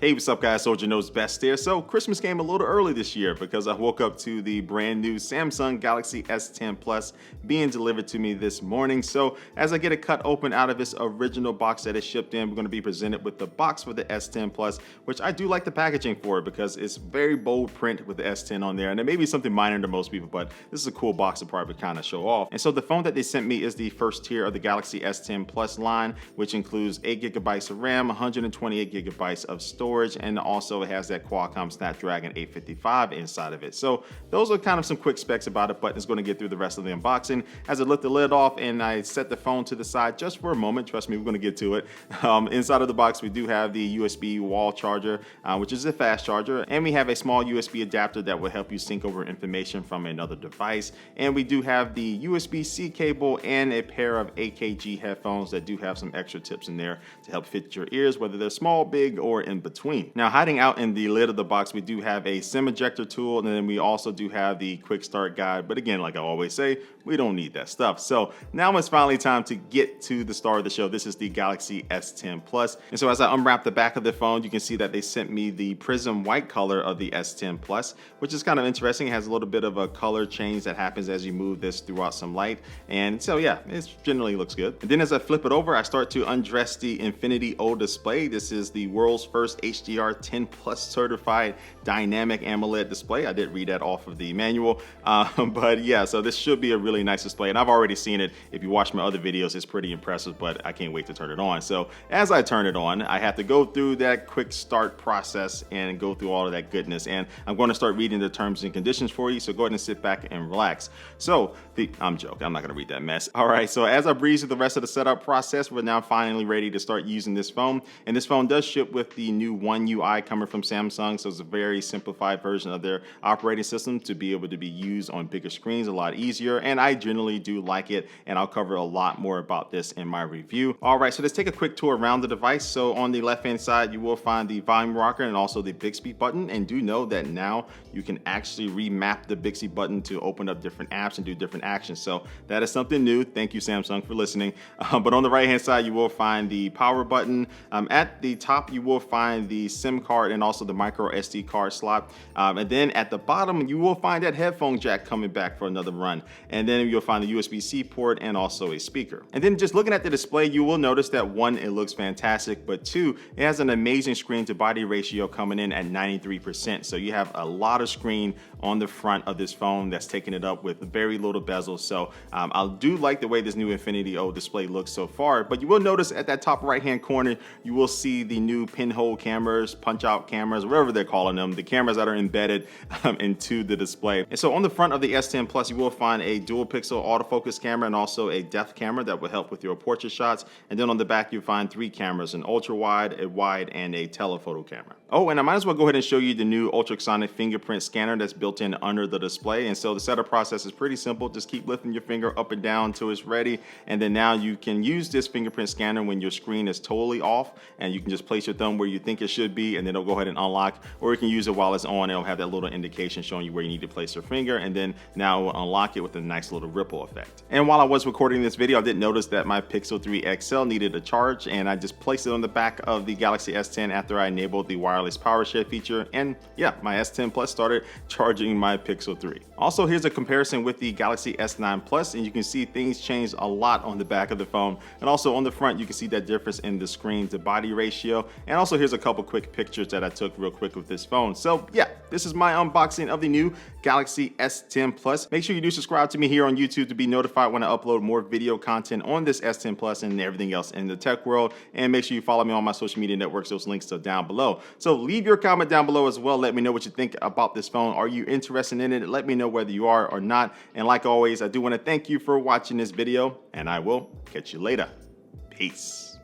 Hey, what's up guys, Soldier Knows Best here. So Christmas came a little early this year because I woke up to the brand new Samsung Galaxy S10 Plus being delivered to me this morning. So as I get it cut open out of its original box that it shipped in, we're going to be presented with the box for the S10 Plus, which I do like the packaging for it because it's very bold print with the S10 on there. And it may be something minor to most people, but this is a cool box to probably kind of show off. And so the phone that they sent me is the first tier of the Galaxy S10 Plus line, which includes 8 gigabytes of RAM, 128 gigabytes of storage, and also it has that Qualcomm Snapdragon 855 inside of it. So those are kind of some quick specs about it, but it's going to get through the rest of the unboxing. As I lift the lid off and I set the phone to the side just for a moment, trust me, we're going to get to it. Inside of the box, we do have the USB wall charger, which is a fast charger, and we have a small USB adapter that will help you sync over information from another device. And we do have the USB-C cable and a pair of AKG headphones that do have some extra tips in there to help fit your ears, whether they're small, big, or in between. Now, hiding out in the lid of the box, we do have a SIM ejector tool, and then we also do have the quick start guide. But again, like I always say, we don't need that stuff. So now it's finally time to get to the star of the show. This is the Galaxy S10 Plus. And so as I unwrap the back of the phone, you can see that they sent me the Prism White color of the S10 Plus, which is kind of interesting. It has a little bit of a color change that happens as you move this throughout some light. And so yeah, it generally looks good. And then as I flip it over, I start to undress the Infinity O display. This is the world's first HDR10 Plus certified dynamic AMOLED display. I did read that off of the manual, but yeah, so this should be a really nice display, and I've already seen it. If you watch my other videos, it's pretty impressive, but I can't wait to turn it on. So as I turn it on, I have to go through that quick start process and go through all of that goodness, and I'm going to start reading the terms and conditions for you, so go ahead and sit back and relax. So I'm joking, I'm not going to read that mess. All right, so as I breeze through the rest of the setup process, we're now finally ready to start using this phone, and this phone does ship with the new One UI coming from Samsung, so it's a very simplified version of their operating system to be able to be used on bigger screens a lot easier, and I generally do like it, and I'll cover a lot more about this in my review. All right, so let's take a quick tour around the device. So on the left-hand side, you will find the volume rocker and also the Bixby button, and do know that now you can actually remap the Bixby button to open up different apps and do different actions. So that is something new. Thank you, Samsung, for listening. But on the right-hand side, you will find the power button. At the top, you will find the SIM card and also the micro SD card slot. And then at the bottom, you will find that headphone jack coming back for another run. And then you'll find the USB-C port and also a speaker. And then just looking at the display, you will notice that one, it looks fantastic, but two, it has an amazing screen to body ratio coming in at 93%. So you have a lot of screen on the front of this phone that's taking it up with very little bezel. So I do like the way this new Infinity O display looks so far, but you will notice at that top right-hand corner, you will see the new pinhole cameras, punch-out cameras, whatever they're calling them, the cameras that are embedded into the display. And so on the front of the S10 Plus, you will find a dual pixel autofocus camera and also a depth camera that will help with your portrait shots. And then on the back, you'll find 3 cameras, an ultra wide, a wide, and a telephoto camera. Oh, and I might as well go ahead and show you the new ultrasonic fingerprint scanner that's built in under the display. And so the setup process is pretty simple. Just keep lifting your finger up and down until it's ready. And then now you can use this fingerprint scanner when your screen is totally off, and you can just place your thumb where you think it should be, and then it'll go ahead and unlock, or you can use it while it's on. It'll have that little indication showing you where you need to place your finger, and then now it will unlock it with a nice little ripple effect. And while I was recording this video, I did notice that my Pixel 3 XL needed a charge, and I just placed it on the back of the Galaxy S10 after I enabled the wireless power share feature, and yeah, my S10 Plus started charging my Pixel 3. Also, here's a comparison with the Galaxy S9 Plus, and you can see things changed a lot on the back of the phone, and also on the front you can see that difference in the screen to body ratio. And also here's a couple quick pictures that I took real quick with this phone. So yeah, this is my unboxing of the new Galaxy S10 Plus. Make sure you do subscribe to me here on YouTube to be notified when I upload more video content on this S10 Plus and everything else in the tech world. And make sure you follow me on my social media networks. Those links are down below. So leave your comment down below as well. Let me know what you think about this phone. Are you interested in it? Let me know whether you are or not. And like always, I do want to thank you for watching this video, and I will catch you later. Peace.